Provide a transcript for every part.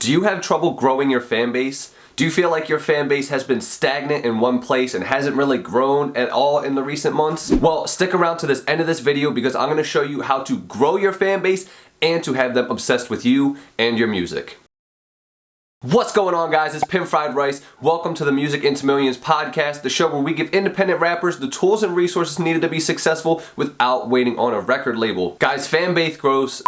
Do you have trouble growing your fan base? Do you feel like your fan base has been stagnant in one place and hasn't really grown at all in the recent months? Well, stick around to this end of this video because I'm going to show you how to grow your fan base and to have them obsessed with you and your music. What's going on, guys? It's Pim Fried Rice. Welcome to the Music into Millions podcast, the show where we give independent rappers the tools and resources needed to be successful without waiting on a record label. Guys, fan base growth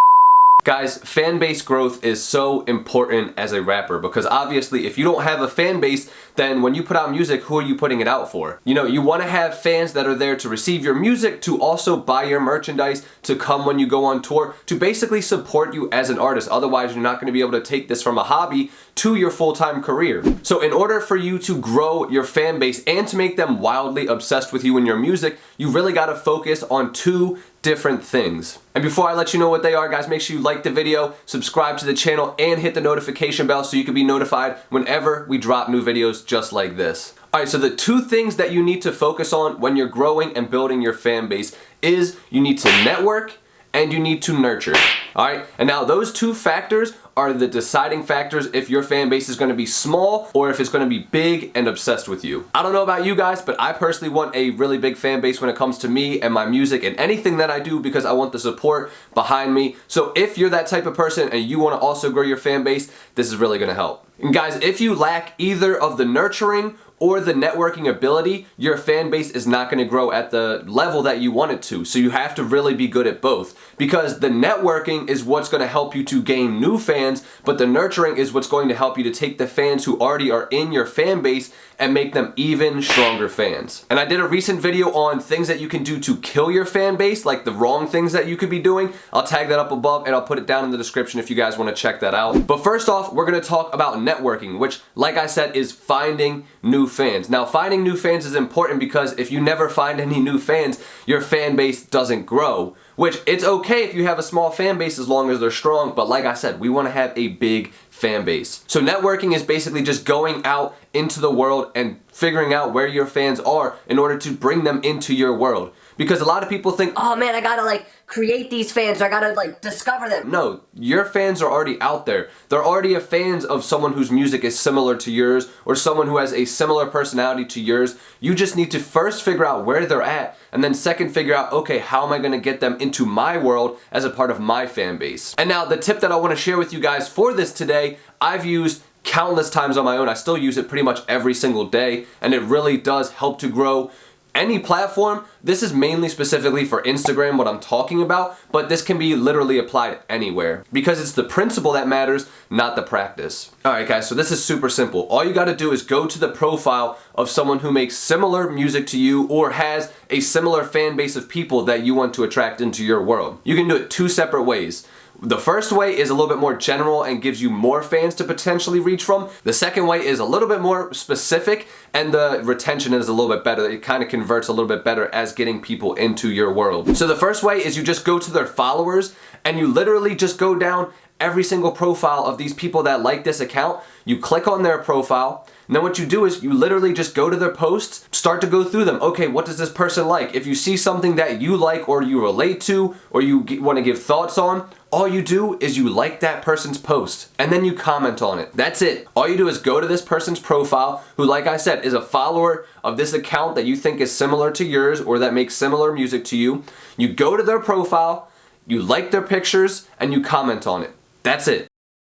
is so important as a rapper because obviously if you don't have a fan base, then when you put out music, who are you putting it out for? You know, you want to have fans that are there to receive your music, to also buy your merchandise, to come when you go on tour, to basically support you as an artist. Otherwise, you're not going to be able to take this from a hobby to your full-time career. So in order for you to grow your fan base and to make them wildly obsessed with you and your music, you really got to focus on two different things. And before I let you know what they are, guys, make sure you like the video, subscribe to the channel, and hit the notification bell so you can be notified whenever we drop new videos just like this. Alright, so the two things that you need to focus on when you're growing and building your fan base is you need to network and you need to nurture. Alright, and now those two factors are the deciding factors if your fan base is going to be small or if it's going to be big and obsessed with you. I don't know about you guys, but I personally want a really big fan base when it comes to me and my music and anything that I do because I want the support behind me. So if you're that type of person and you want to also grow your fan base, this is really going to help. And guys, if you lack either of the nurturing or the networking ability, your fan base is not going to grow at the level that you want it to. So you have to really be good at both because the networking is what's going to help you to gain new fans, but the nurturing is what's going to help you to take the fans who already are in your fan base and make them even stronger fans. And I did a recent video on things that you can do to kill your fan base, like the wrong things that you could be doing. I'll tag that up above and I'll put it down in the description if you guys want to check that out. But first off, we're going to talk about networking, which, like I said, is finding new fans. Now, finding new fans is important because if you never find any new fans, your fan base doesn't grow. Which, it's okay if you have a small fan base as long as they're strong, but like I said, we want to have a big fan base. So networking is basically just going out into the world and figuring out where your fans are in order to bring them into your world. Because a lot of people think, oh man, I gotta create these fans, or I gotta discover them. No, your fans are already out there. They're already fans of someone whose music is similar to yours or someone who has a similar personality to yours. You just need to first figure out where they're at and then second figure out, okay, how am I gonna get them into my world as a part of my fan base? And now the tip that I wanna share with you guys for this today, I've used countless times on my own. I still use it pretty much every single day and it really does help to grow any platform. This is mainly specifically for Instagram, what I'm talking about, but this can be literally applied anywhere because it's the principle that matters, not the practice. Alright guys, so this is super simple. All you gotta do is go to the profile of someone who makes similar music to you or has a similar fan base of people that you want to attract into your world. You can do it two separate ways. The first way is a little bit more general and gives you more fans to potentially reach from. The second way is a little bit more specific and the retention is a little bit better. It kind of converts a little bit better as getting people into your world. So the first way is you just go to their followers and you literally just go down every single profile of these people that like this account. You click on their profile. And then what you do is you literally just go to their posts, start to go through them. Okay, what does this person like? If you see something that you like or you relate to or you want to give thoughts on, all you do is you like that person's post and then you comment on it. That's it. All you do is go to this person's profile who, like I said, is a follower of this account that you think is similar to yours or that makes similar music to you. You go to their profile, you like their pictures, and you comment on it. That's it.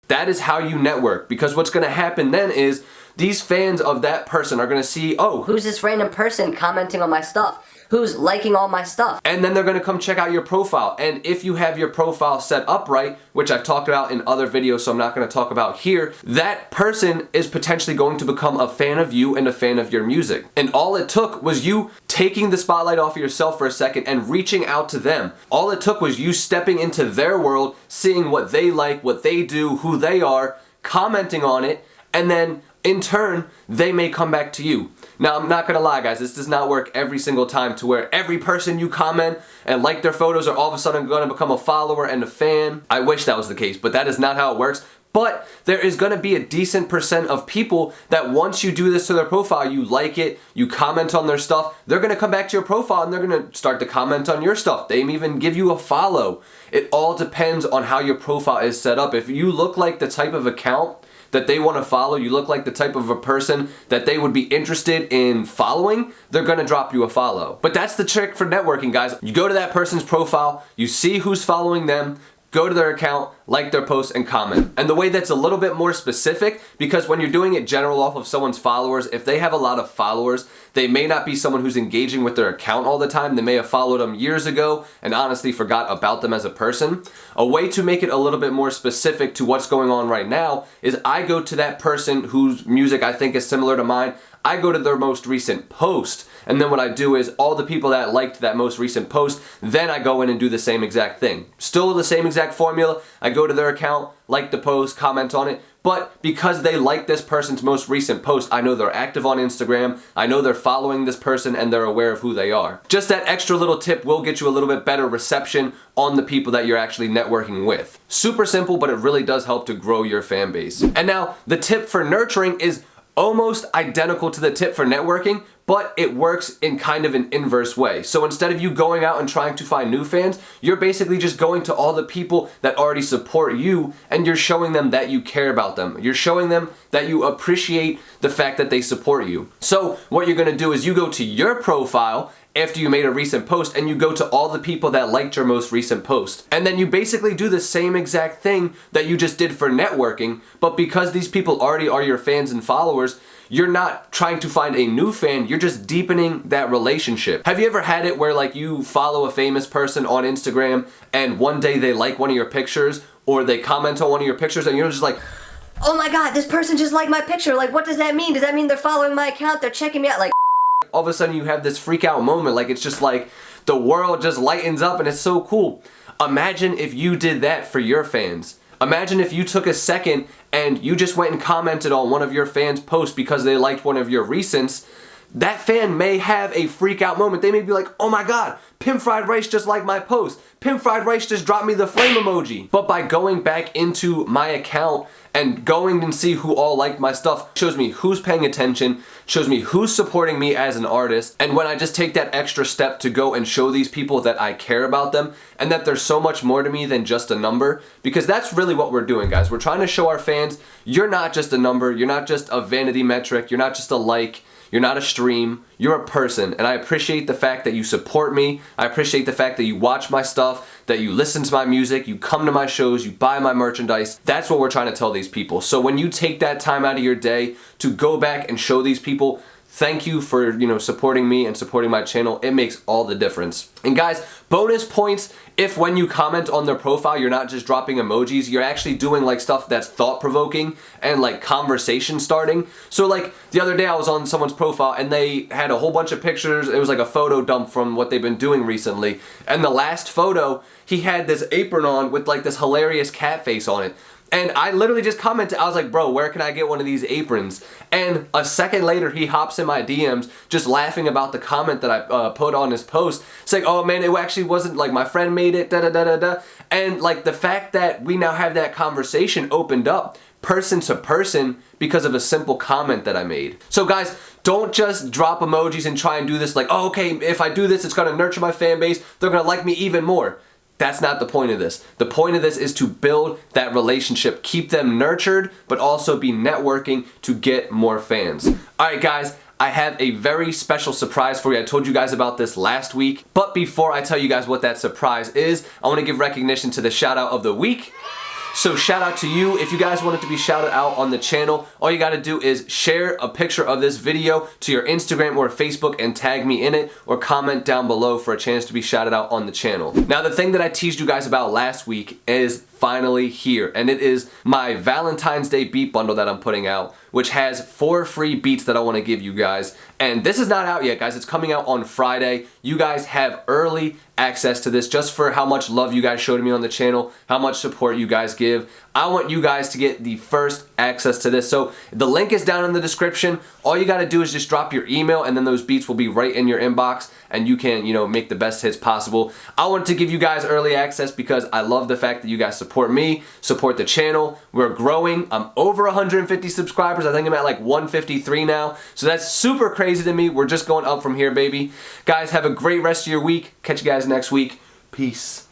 That is how you network because what's going to happen then is these fans of that person are going to see, oh, who's this random person commenting on my stuff? Who's liking all my stuff? And then they're going to come check out your profile. And if you have your profile set up right, which I've talked about in other videos, so I'm not going to talk about here, that person is potentially going to become a fan of you and a fan of your music. And all it took was you taking the spotlight off of yourself for a second and reaching out to them. All it took was you stepping into their world, seeing what they like, what they do, who they are, commenting on it, and then in turn, they may come back to you. Now, I'm not gonna lie, guys, this does not work every single time to where every person you comment and like their photos are all of a sudden gonna become a follower and a fan. I wish that was the case, but that is not how it works. But there is going to be a decent percent of people that once you do this to their profile, you like it, you comment on their stuff, they're going to come back to your profile and they're going to start to comment on your stuff. They may even give you a follow. It all depends on how your profile is set up. If you look like the type of account that they want to follow, you look like the type of a person that they would be interested in following, they're going to drop you a follow. But that's the trick for networking, guys. You go to that person's profile, you see who's following them, go to their account, like their posts, and comment. And the way that's a little bit more specific, because when you're doing it general off of someone's followers, if they have a lot of followers, they may not be someone who's engaging with their account all the time. They may have followed them years ago and honestly forgot about them as a person. A way to make it a little bit more specific to what's going on right now is I go to that person whose music I think is similar to mine. I go to their most recent post, and then what I do is all the people that liked that most recent post, then I go in and do the same exact thing. Still the same exact formula. I go to their account, like the post, comment on it, but because they like this person's most recent post, I know they're active on Instagram, I know they're following this person, and they're aware of who they are. Just that extra little tip will get you a little bit better reception on the people that you're actually networking with. Super simple, but it really does help to grow your fan base. And now, the tip for nurturing is almost identical to the tip for networking, but it works in kind of an inverse way. So instead of you going out and trying to find new fans, you're basically just going to all the people that already support you and you're showing them that you care about them. You're showing them that you appreciate the fact that they support you. So what you're gonna do is you go to your profile after you made a recent post and you go to all the people that liked your most recent post. And then you basically do the same exact thing that you just did for networking, but because these people already are your fans and followers, you're not trying to find a new fan, you're just deepening that relationship. Have you ever had it where like you follow a famous person on Instagram and one day they like one of your pictures or they comment on one of your pictures and you're just like, oh my god, this person just liked my picture. Like, what does that mean? Does that mean they're following my account? They're checking me out? Like, all of a sudden you have this freak out moment, like it's just like the world just lightens up and it's so cool. Imagine if you did that for your fans. Imagine if you took a second and you just went and commented on one of your fans' posts because they liked one of your recents. That fan may have a freak out moment. They may be like, oh my god, Pim Fried Rice just liked my post. Pim Fried Rice just dropped me the flame emoji. But by going back into my account and going and see who all liked my stuff, shows me who's paying attention, shows me who's supporting me as an artist. And when I just take that extra step to go and show these people that I care about them and that there's so much more to me than just a number, because that's really what we're doing, guys. We're trying to show our fans, you're not just a number, you're not just a vanity metric, you're not just a like, you're not a stream, you're a person. And I appreciate the fact that you support me. I appreciate the fact that you watch my stuff, that you listen to my music, you come to my shows, you buy my merchandise. That's what we're trying to tell these people. So when you take that time out of your day to go back and show these people, thank you for, supporting me and supporting my channel. It makes all the difference. And guys, bonus points if when you comment on their profile, you're not just dropping emojis, you're actually doing like stuff that's thought-provoking and like conversation starting. So like the other day I was on someone's profile and they had a whole bunch of pictures. It was like a photo dump from what they've been doing recently. And the last photo, he had this apron on with like this hilarious cat face on it. And I literally just commented, I was like, bro, where can I get one of these aprons? And a second later, he hops in my DMs just laughing about the comment that I put on his post. It's like, oh man, it actually wasn't like my friend made it, da-da-da-da-da. And like the fact that we now have that conversation opened up person to person because of a simple comment that I made. So guys, don't just drop emojis and try and do this like, oh, okay, if I do this, it's gonna nurture my fan base. They're gonna like me even more. That's not the point of this. The point of this is to build that relationship, keep them nurtured, but also be networking to get more fans. All right, guys, I have a very special surprise for you. I told you guys about this last week, but before I tell you guys what that surprise is, I want to give recognition to the shout out of the week. So shout out to you. If you guys want it to be shouted out on the channel, all you gotta do is share a picture of this video to your Instagram or Facebook and tag me in it, or comment down below for a chance to be shouted out on the channel. Now the thing that I teased you guys about last week is finally here, and it is my Valentine's Day beat bundle that I'm putting out, which has 4 free beats that I want to give you guys. And this is not out yet, guys. It's coming out on Friday. You guys have early access to this just for how much love you guys showed me on the channel, how much support you guys give. I want you guys to get the first access to this. So the link is down in the description. All you got to do is just drop your email and then those beats will be right in your inbox. and you can, you know, make the best hits possible. I wanted to give you guys early access because I love the fact that you guys support me, support the channel. We're growing. I'm over 150 subscribers. I think I'm at like 153 now. So that's super crazy to me. We're just going up from here, baby. Guys, have a great rest of your week. Catch you guys next week. Peace.